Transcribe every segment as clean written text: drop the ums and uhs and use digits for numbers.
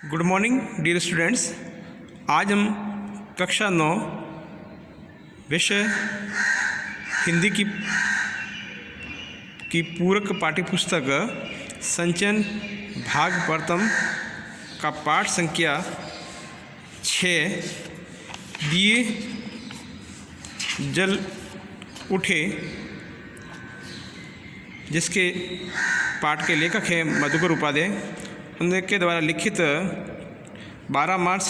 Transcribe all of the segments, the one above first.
Good morning dear students. आज हम कक्षा 9 विषय हिंदी की पूरक पाठ्यपुस्तक संचयन भाग प्रथम का पाठ संख्या 6 दिए जल उठे, जिसके पाठ के लेखक हैं मधुकर उपाध्याय। उनके द्वारा लिखित 12 मार्च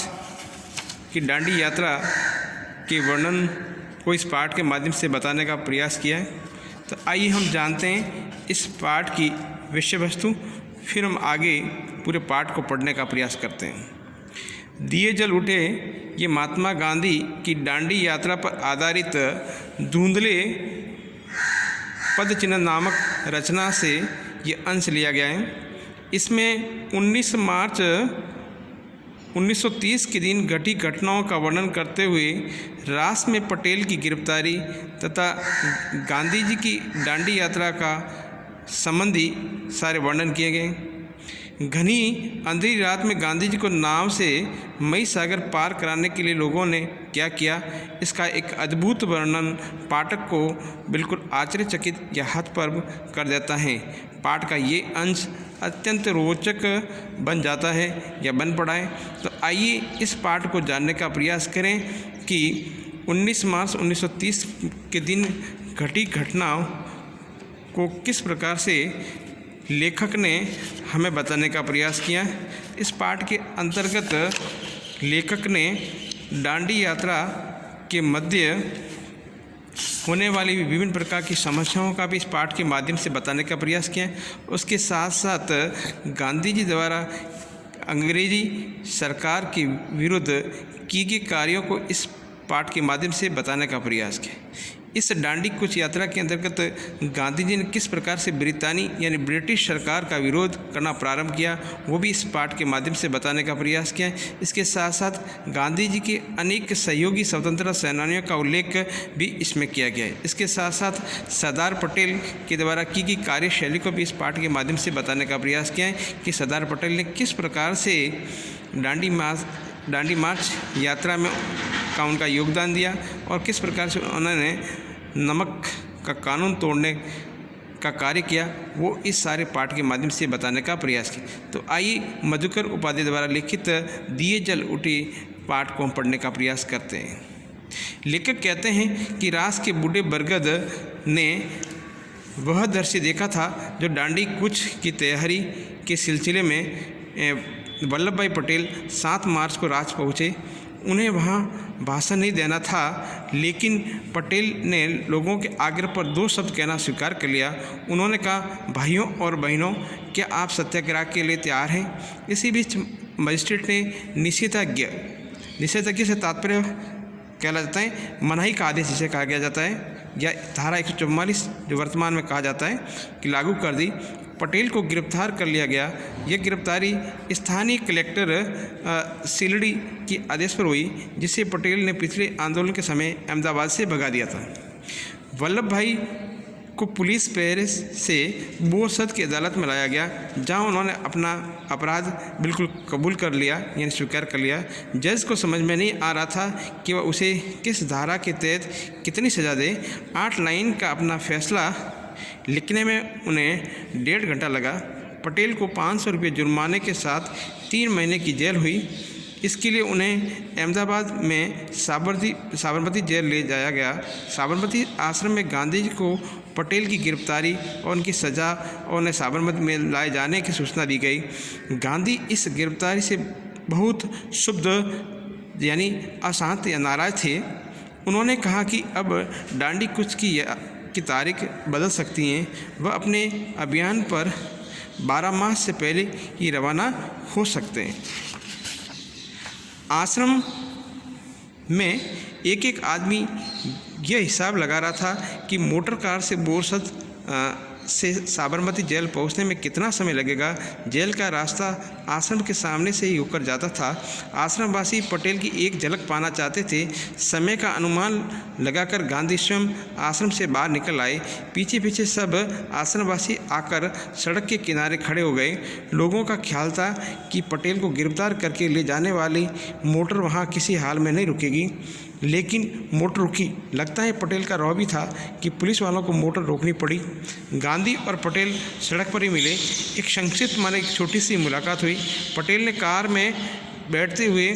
की दांडी यात्रा के वर्णन को इस पाठ के माध्यम से बताने का प्रयास किया है। तो आइए हम जानते हैं इस पाठ की विषय वस्तु, फिर हम आगे पूरे पाठ को पढ़ने का प्रयास करते हैं। दिए जल उठे ये महात्मा गांधी की दांडी यात्रा पर आधारित धुंधले पदचिन्ह नामक रचना से ये अंश लिया गया है। इसमें 19 मार्च 1930 के दिन घटी घटनाओं का वर्णन करते हुए रास में पटेल की गिरफ्तारी तथा गांधी जी की दांडी यात्रा का संबंधी सारे वर्णन किए गए। घनी अंधेरी रात में गांधी जी को नाव से मई सागर पार कराने के लिए लोगों ने क्या किया, इसका एक अद्भुत वर्णन पाठक को बिल्कुल आश्चर्यचकित या हतप्रभ कर देता है। पाठ का ये अंश अत्यंत रोचक बन जाता है या बन पड़ा है। तो आइए इस पाठ को जानने का प्रयास करें कि 19 मार्च 1930 के दिन घटी घटनाओं को किस प्रकार से लेखक ने हमें बताने का प्रयास किया। इस पाठ के अंतर्गत लेखक ने दांडी यात्रा के मध्य होने वाली विभिन्न प्रकार की समस्याओं का भी इस पाठ के माध्यम से बताने का प्रयास किया। उसके साथ साथ गांधी जी द्वारा अंग्रेजी सरकार के विरुद्ध किए गए कार्यों को इस पाठ के माध्यम से बताने का प्रयास किया। इस दांडी कूच यात्रा के अंतर्गत गांधी जी ने किस प्रकार से ब्रितानी यानी ब्रिटिश सरकार का विरोध करना प्रारंभ किया, वो भी इस पाठ के माध्यम से बताने का प्रयास किया। इसके साथ साथ गांधी जी के अनेक सहयोगी स्वतंत्रता सेनानियों का उल्लेख भी इसमें किया गया है। इसके साथ साथ सरदार पटेल के द्वारा की गई कार्यशैली को भी इस पाठ के माध्यम से बताने का प्रयास किया है कि सरदार पटेल ने किस प्रकार से दांडी मार्च यात्रा में का उनका योगदान दिया और किस प्रकार से उन्होंने नमक का कानून तोड़ने का कार्य किया, वो इस सारे पाठ के माध्यम से बताने का प्रयास किया। तो आइए मधुकर उपाध्याय द्वारा लिखित दिए जल उठे पाठ को हम पढ़ने का प्रयास करते हैं। लेखक कहते हैं कि रास के बूढ़े बरगद ने वह दृश्य देखा था जो दांडी कूच की तैयारी के सिलसिले में वल्लभ भाई पटेल 7 मार्च को रांची पहुँचे। उन्हें वहाँ भाषण नहीं देना था, लेकिन पटेल ने लोगों के आग्रह पर 2 शब्द कहना स्वीकार कर लिया। उन्होंने कहा, भाइयों और बहनों, क्या आप सत्याग्रह के लिए तैयार हैं? इसी बीच मजिस्ट्रेट ने निषेधाज्ञा से तात्पर्य कहला जाता है मनाही का आदेश जिसे कहा गया जाता है, या धारा 144 जो वर्तमान में कहा जाता है कि लागू कर दी। पटेल को गिरफ्तार कर लिया गया। यह गिरफ्तारी स्थानीय कलेक्टर सिलड़ी के आदेश पर हुई, जिसे पटेल ने पिछले आंदोलन के समय अहमदाबाद से भगा दिया था। वल्लभ भाई को पुलिस पहरे से बोरसद की अदालत में लाया गया, जहां उन्होंने अपना अपराध बिल्कुल कबूल कर लिया यानी स्वीकार कर लिया। जज को समझ में नहीं आ रहा था कि वह उसे किस धारा के तहत कितनी सज़ा दे। 8 लाइन का अपना फैसला लिखने में उन्हें 1.5 घंटा लगा। पटेल को 500 रुपये जुर्माने के साथ 3 महीने की जेल हुई। इसके लिए उन्हें अहमदाबाद में साबरमती जेल ले जाया गया। साबरमती आश्रम में गांधी जी को पटेल की गिरफ्तारी और उनकी सज़ा और उन्हें साबरमती में लाए जाने की सूचना दी गई। गांधी इस गिरफ्तारी से बहुत क्षुब्ध यानी अशांत या नाराज थे। उन्होंने कहा कि अब दांडी कूच की तारीख बदल सकती हैं। वह अपने अभियान पर 12 मार्च से पहले ही रवाना हो सकते हैं। आश्रम में एक आदमी यह हिसाब लगा रहा था कि मोटर कार से बोरसद से साबरमती जेल पहुंचने में कितना समय लगेगा। जेल का रास्ता आश्रम के सामने से ही होकर जाता था। आश्रमवासी पटेल की एक झलक पाना चाहते थे। समय का अनुमान लगाकर गांधी स्वयं आश्रम से बाहर निकल आए। पीछे पीछे सब आश्रमवासी आकर सड़क के किनारे खड़े हो गए। लोगों का ख्याल था कि पटेल को गिरफ्तार करके ले जाने वाली मोटर वहां किसी हाल में नहीं रुकेगी, लेकिन मोटर रुकी। लगता है पटेल का रौब भी था कि पुलिस वालों को मोटर रोकनी पड़ी। गांधी और पटेल सड़क पर ही मिले। एक संक्षिप्त माने एक छोटी सी मुलाकात हुई। पटेल ने कार में बैठते हुए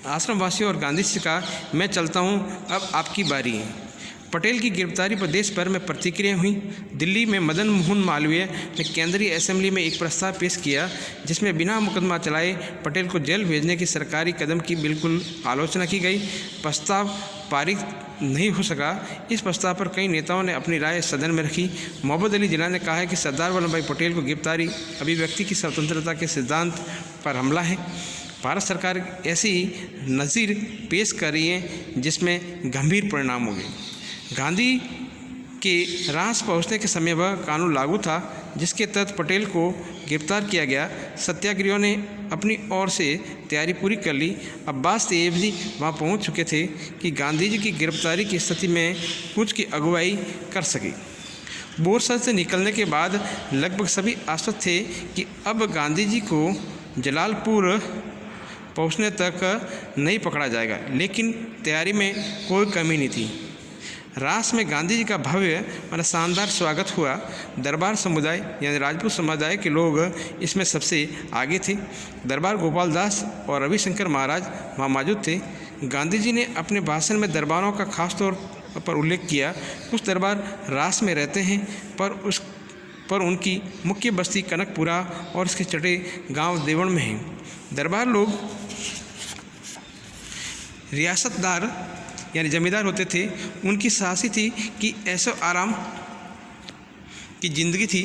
आश्रमवासियों और गांधी से कहा, मैं चलता हूँ, अब आपकी बारी है। पटेल की गिरफ्तारी पर देश भर में प्रतिक्रिया हुई। दिल्ली में मदन मोहन मालवीय ने केंद्रीय असेंबली में एक प्रस्ताव पेश किया जिसमें बिना मुकदमा चलाए पटेल को जेल भेजने की सरकारी कदम की बिल्कुल आलोचना की गई। प्रस्ताव पारित नहीं हो सका। इस प्रस्ताव पर कई नेताओं ने अपनी राय सदन में रखी। मोहम्मद अली जिन्ना ने कहा है कि सरदार वल्लभ भाई पटेल को गिरफ्तारी अभिव्यक्ति की स्वतंत्रता के सिद्धांत पर हमला है। भारत सरकार ऐसी नज़ीर पेश कर रही है जिसमें गंभीर परिणाम होंगे। गांधी के रास पहुंचने के समय वह कानून लागू था जिसके तहत पटेल को गिरफ्तार किया गया। सत्याग्रहियों ने अपनी ओर से तैयारी पूरी कर ली। अब्बास तैयबजी वहां पहुंच चुके थे कि गांधी जी की गिरफ्तारी की स्थिति में कुछ की अगुवाई कर सके। बोरसर से निकलने के बाद लगभग सभी आश्वस्त थे कि अब गांधी जी को जलालपुर पहुंचने तक नहीं पकड़ा जाएगा, लेकिन तैयारी में कोई कमी नहीं थी। रास में गांधी जी का भव्य और शानदार स्वागत हुआ। दरबार समुदाय यानी राजपूत समुदाय के लोग इसमें सबसे आगे थे। दरबार गोपाल दास और रविशंकर महाराज वहाँ मौजूद थे। गांधी जी ने अपने भाषण में दरबारों का खास तौर पर उल्लेख किया। कुछ दरबार रास में रहते हैं पर उनकी मुख्य बस्ती कनकपुरा और इसके चटे गांव देवण में है। दरबार लोग रियासतदार यानी जमींदार होते थे। उनकी साहसी थी कि ऐसो आराम की ज़िंदगी थी।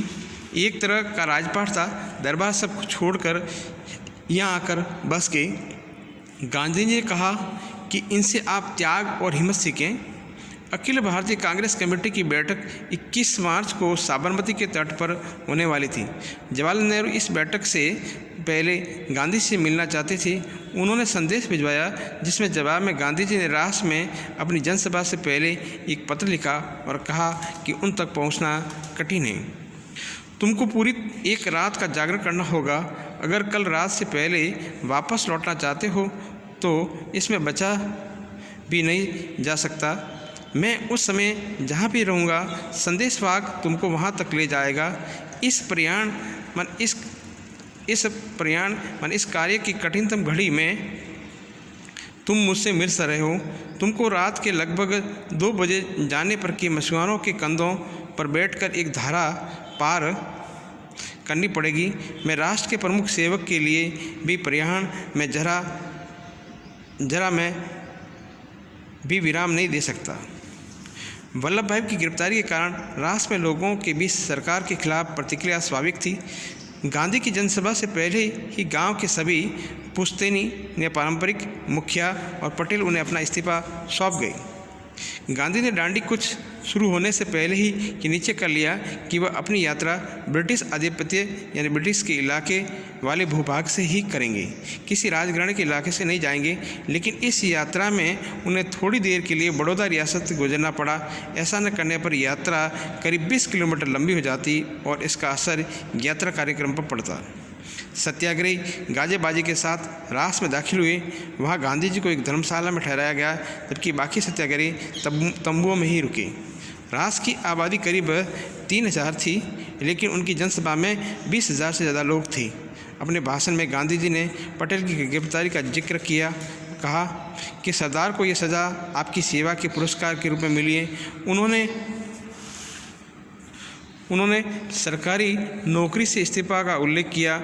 एक तरह का राजपाट था। दरबार सब कुछ छोड़कर यहाँ आकर बस गए। गांधी जी ने कहा कि इनसे आप त्याग और हिम्मत सीखें। अखिल भारतीय कांग्रेस कमेटी की बैठक 21 मार्च को साबरमती के तट पर होने वाली थी। जवाहरलाल नेहरू इस बैठक से पहले गांधी से मिलना चाहते थे। उन्होंने संदेश भिजवाया जिसमें जवाब में गांधी जी ने रास में अपनी जनसभा से पहले एक पत्र लिखा और कहा कि उन तक पहुंचना कठिन है। तुमको पूरी एक रात का जागरण करना होगा। अगर कल रात से पहले वापस लौटना चाहते हो तो इसमें बचा भी नहीं जा सकता। मैं उस समय जहाँ भी रहूँगा संदेशवाहक तुमको वहाँ तक ले जाएगा। इस प्रयाण इस कार्य की कठिनतम घड़ी में तुम मुझसे मिल रहे हो। तुमको रात के लगभग 2 बजे जाने पर कि मछुआरों के कंधों पर बैठकर एक धारा पार करनी पड़ेगी। मैं राष्ट्र के प्रमुख सेवक के लिए भी प्रयाण में जरा मैं भी विराम नहीं दे सकता। वल्लभ भाई की गिरफ्तारी के कारण रास में लोगों के बीच सरकार के खिलाफ प्रतिक्रिया स्वाभाविक थी। गांधी की जनसभा से पहले ही गांव के सभी पुश्तैनी ने पारंपरिक मुखिया और पटेल उन्हें अपना इस्तीफा सौंप गए। गांधी ने डांडी कुछ शुरू होने से पहले ही नीचे कर लिया कि वह अपनी यात्रा ब्रिटिश आधिपत्य यानी ब्रिटिश के इलाके वाले भूभाग से ही करेंगे, किसी राजघराने के इलाके से नहीं जाएंगे। लेकिन इस यात्रा में उन्हें थोड़ी देर के लिए बड़ौदा रियासत से गुजरना पड़ा। ऐसा न करने पर यात्रा करीब 20 किलोमीटर लंबी हो जाती और इसका असर यात्रा कार्यक्रम पर पड़ता। सत्याग्रही गाजे बाजे के साथ रास में दाखिल हुए। वहाँ गांधी जी को एक धर्मशाला में ठहराया गया, जबकि बाकी सत्याग्रही तंबुओं में ही रुके। रास की आबादी करीब 3000 थी, लेकिन उनकी जनसभा में 20,000 से ज़्यादा लोग थे। अपने भाषण में गांधी जी ने पटेल की गिरफ्तारी का जिक्र किया। कहा कि सरदार को यह सज़ा आपकी सेवा के पुरस्कार के रूप में मिली है। उन्होंने सरकारी नौकरी से इस्तीफा का उल्लेख किया।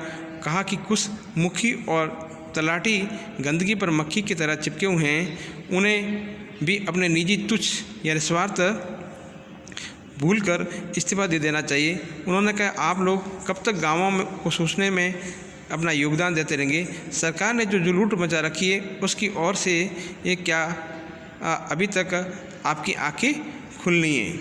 कहा कि कुछ मुखी और तलाटी गंदगी पर मक्खी की तरह चिपके हुए हैं, उन्हें भी अपने निजी तुच्छ या स्वार्थ भूलकर इस्तीफा दे देना चाहिए। उन्होंने कहा आप लोग कब तक गाँवों को सोचने में अपना योगदान देते रहेंगे। सरकार ने जो लूट मचा रखी है उसकी ओर से ये क्या अभी तक आपकी आंखें खुलनी हैं।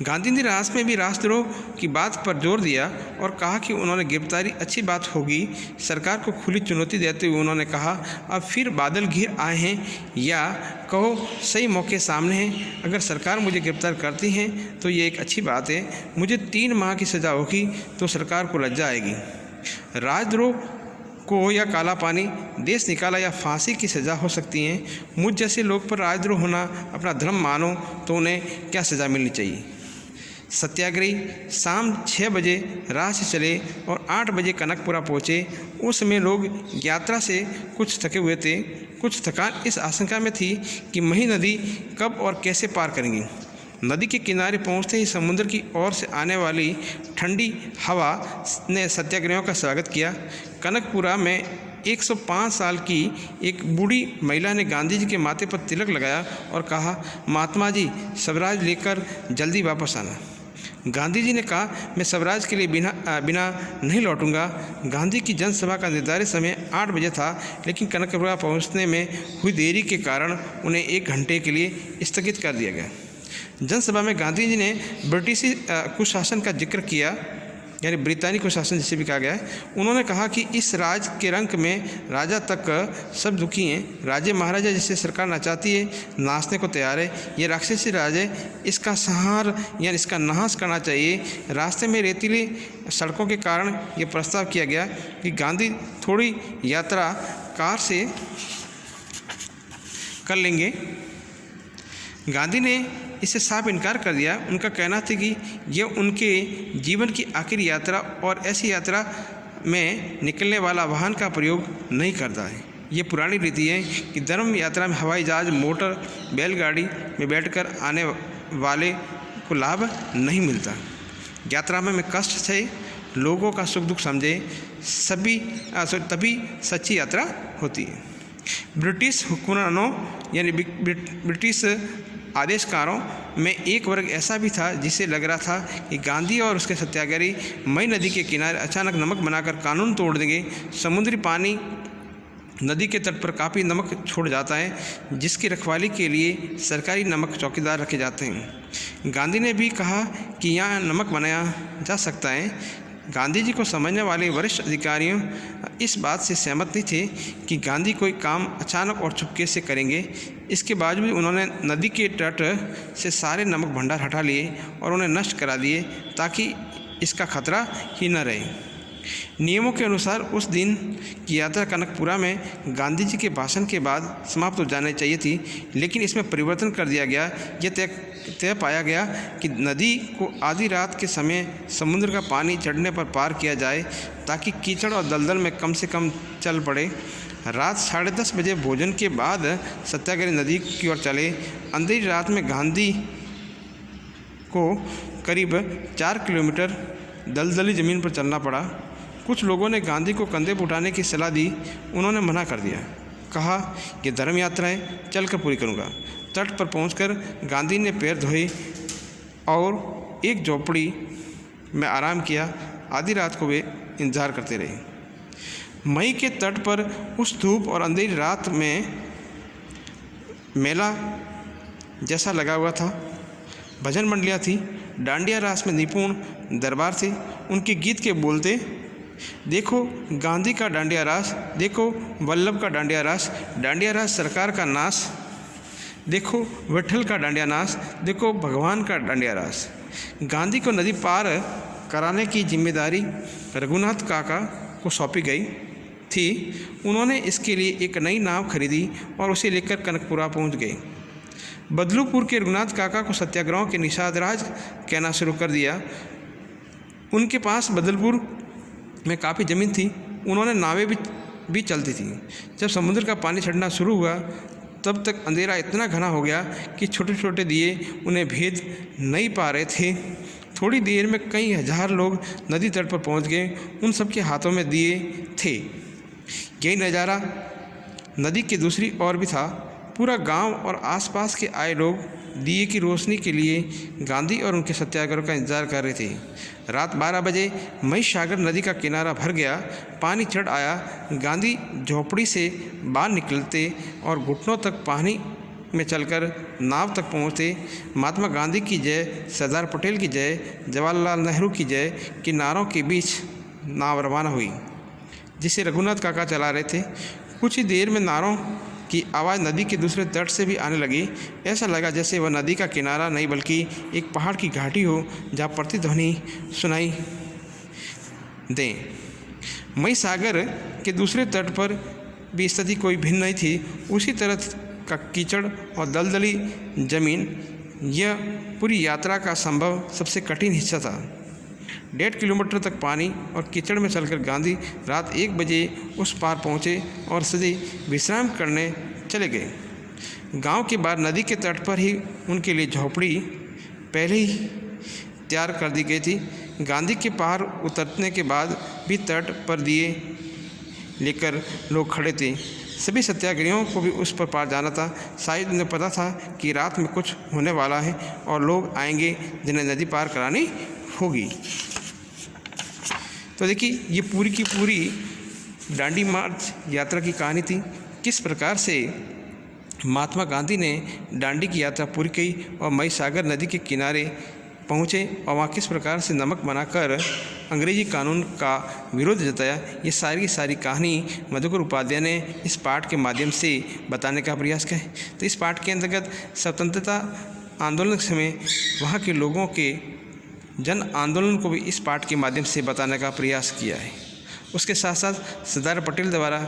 गांधी ने रास में भी राष्ट्रद्रोह की बात पर जोर दिया और कहा कि उन्होंने गिरफ्तारी अच्छी बात होगी। सरकार को खुली चुनौती देते हुए उन्होंने कहा, अब फिर बादल घिर आए हैं या कहो सही मौके सामने हैं। अगर सरकार मुझे गिरफ्तार करती है तो ये एक अच्छी बात है। मुझे 3 माह की सज़ा होगी तो सरकार को लज्जा आएगी। राजद्रोह को या काला पानी, देश निकाला या फांसी की सज़ा हो सकती है। मुझ जैसे लोग पर राजद्रोह होना अपना धर्म मानो तो उन्हें क्या सज़ा मिलनी चाहिए। सत्याग्रही शाम 6 बजे राह से चले और 8 बजे कनकपुरा पहुँचे। उस समय लोग यात्रा से कुछ थके हुए थे। कुछ थकान इस आशंका में थी कि मही नदी कब और कैसे पार करेंगी। नदी के किनारे पहुंचते ही समुद्र की ओर से आने वाली ठंडी हवा ने सत्याग्रहियों का स्वागत किया। कनकपुरा में 105 साल की एक बूढ़ी महिला ने गांधी जी के माथे पर तिलक लगाया और कहा, महात्मा जी स्वराज लेकर जल्दी वापस आना। गांधी जी ने कहा, मैं स्वराज के लिए बिना नहीं लौटूंगा। गांधी की जनसभा का निर्धारित समय 8 बजे था, लेकिन कनकपुरा पहुंचने में हुई देरी के कारण उन्हें 1 घंटे के लिए स्थगित कर दिया गया। जनसभा में गांधी जी ने ब्रिटिशी कुशासन का जिक्र किया, यानी ब्रितानी कुशासन जिसे भी कहा गया है। उन्होंने कहा कि इस राज के रंक में राजा तक सब दुखी हैं। राजे महाराजा जिसे सरकार नचाती है, नाचने को तैयार है। ये राक्षसी राज है, इसका संहार यानी इसका नाश करना चाहिए। रास्ते में रेतीली सड़कों के कारण ये प्रस्ताव किया गया कि गांधी थोड़ी यात्रा कार से कर लेंगे। गांधी ने इससे साफ इनकार कर दिया। उनका कहना था कि यह उनके जीवन की आखिरी यात्रा और ऐसी यात्रा में निकलने वाला वाहन का प्रयोग नहीं करता है। ये पुरानी रीति है कि धर्म यात्रा में हवाई जहाज, मोटर, बैलगाड़ी में बैठकर आने वाले को लाभ नहीं मिलता। यात्रा में कष्ट से लोगों का सुख दुख समझे तभी सच्ची यात्रा होती है। ब्रिटिश हुक्मरानों यानी ब्रिटिश आदेशकारों में एक वर्ग ऐसा भी था जिसे लग रहा था कि गांधी और उसके सत्याग्रही मई नदी के किनारे अचानक नमक बनाकर कानून तोड़ देंगे। समुद्री पानी नदी के तट पर काफ़ी नमक छोड़ जाता है, जिसकी रखवाली के लिए सरकारी नमक चौकीदार रखे जाते हैं। गांधी ने भी कहा कि यहाँ नमक बनाया जा सकता है। गांधी जी को समझने वाले वरिष्ठ अधिकारियों इस बात से सहमत नहीं थे कि गांधी कोई काम अचानक और चुपके से करेंगे। इसके बावजूद उन्होंने नदी के तट से सारे नमक भंडार हटा लिए और उन्हें नष्ट करा दिए ताकि इसका खतरा ही न रहे। नियमों के अनुसार उस दिन की यात्रा कनकपुरा में गांधी जी के भाषण के बाद समाप्त हो जानी चाहिए थी, लेकिन इसमें परिवर्तन कर दिया गया। यह तय पाया गया कि नदी को आधी रात के समय समुद्र का पानी चढ़ने पर पार किया जाए ताकि कीचड़ और दलदल में कम से कम चल पड़े। रात 10:30 बजे भोजन के बाद सत्याग्रही नदी की ओर चले। अंधेरी रात में गांधी को करीब 4 किलोमीटर दलदली ज़मीन पर चलना पड़ा। कुछ लोगों ने गांधी को कंधे पर उठाने की सलाह दी। उन्होंने मना कर दिया, कहा कि धर्म यात्रा है, चलकर पूरी करूँगा। तट पर पहुंचकर गांधी ने पैर धोए और एक झोपड़ी में आराम किया। आधी रात को वे इंतजार करते रहे। मई के तट पर उस धूप और अंधेरी रात में मेला जैसा लगा हुआ था। भजन मंडलियाँ थी, डांडिया रास में निपुण दरबार थे। उनके गीत के बोलते, देखो गांधी का डांडिया रास, देखो वल्लभ का डांडिया रास सरकार का नाश, देखो विट्ठल का डांडिया नाश, देखो भगवान का डांडिया रास। गांधी को नदी पार कराने की जिम्मेदारी रघुनाथ काका को सौंपी गई थी। उन्होंने इसके लिए एक नई नाव खरीदी और उसे लेकर कनकपुरा पहुंच गए। बदलूपुर के रघुनाथ काका को सत्याग्रहों के निषाद राज कहना शुरू कर दिया। उनके पास बदलपुर में काफ़ी ज़मीन थी। उन्होंने नावें भी चलती थी। जब समुद्र का पानी चढ़ना शुरू हुआ तब तक अंधेरा इतना घना हो गया कि छोटे छोटे दिए उन्हें भेद नहीं पा रहे थे। थोड़ी देर में कई हजार लोग नदी तट पर पहुंच गए। उन सबके हाथों में दिए थे। यही नज़ारा नदी के दूसरी ओर भी था। पूरा गांव और आसपास के आए लोग दिए की रोशनी के लिए गांधी और उनके सत्याग्रह का इंतजार कर रहे थे। रात 12 बजे महिसागर नदी का किनारा भर गया, पानी चढ़ आया। गांधी झोपड़ी से बाहर निकलते और घुटनों तक पानी में चलकर नाव तक पहुँचे। महात्मा गांधी की जय, सरदार पटेल की जय, जवाहरलाल नेहरू की जय के नारों के बीच नाव रवाना हुई, जिसे रघुनाथ काका चला रहे थे। कुछ ही देर में नारों की आवाज़ नदी के दूसरे तट से भी आने लगी। ऐसा लगा जैसे वह नदी का किनारा नहीं बल्कि एक पहाड़ की घाटी हो, जहाँ प्रतिध्वनि सुनाई दें। मई सागर के दूसरे तट पर भी स्थिति कोई भिन्न नहीं थी। उसी तरह का कीचड़ और दलदली जमीन यह पूरी यात्रा का संभव सबसे कठिन हिस्सा था। 1.5 किलोमीटर तक पानी और कीचड़ में चलकर गांधी रात 1 बजे उस पार पहुँचे और सीधे विश्राम करने चले गए। गांव के बाहर नदी के तट पर ही उनके लिए झोपड़ी पहले ही तैयार कर दी गई थी। गांधी के पहाड़ उतरने के बाद भी तट पर दिए लेकर लोग खड़े थे। सभी सत्याग्रहियों को भी उस पर पार जाना था। शायद उन्हें पता था कि रात में कुछ होने वाला है और लोग आएंगे जिन्हें नदी पार करानी होगी। तो देखिए, ये पूरी की पूरी दांडी मार्च यात्रा की कहानी थी। किस प्रकार से महात्मा गांधी ने दांडी की यात्रा पूरी की और मई सागर नदी के किनारे पहुँचे और वहाँ किस प्रकार से नमक बनाकर अंग्रेजी कानून का विरोध जताया, ये सारी की सारी कहानी मधुकर उपाध्याय ने इस पाठ के माध्यम से बताने का प्रयास किया है। तो इस पाठ के अंतर्गत स्वतंत्रता आंदोलन के समय वहाँ के लोगों के जन आंदोलन को भी इस पाठ के माध्यम से बताने का प्रयास किया है। उसके साथ साथ सरदार पटेल द्वारा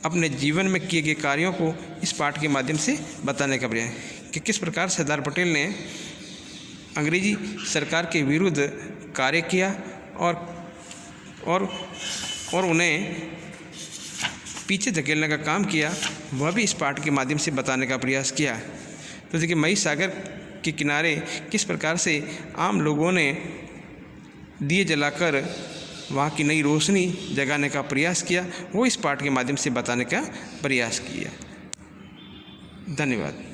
अपने जीवन में किए गए कार्यों को इस पाठ के माध्यम से बताने का प्रयास कि किस प्रकार सरदार पटेल ने अंग्रेजी सरकार के विरुद्ध कार्य किया और उन्हें पीछे धकेलने का काम किया, वह भी इस पाठ के माध्यम से बताने का प्रयास किया। तो देखिए, मई सागर के किनारे किस प्रकार से आम लोगों ने दिए जलाकर वहाँ की नई रोशनी जगाने का प्रयास किया, वो इस पाठ के माध्यम से बताने का प्रयास किया। धन्यवाद।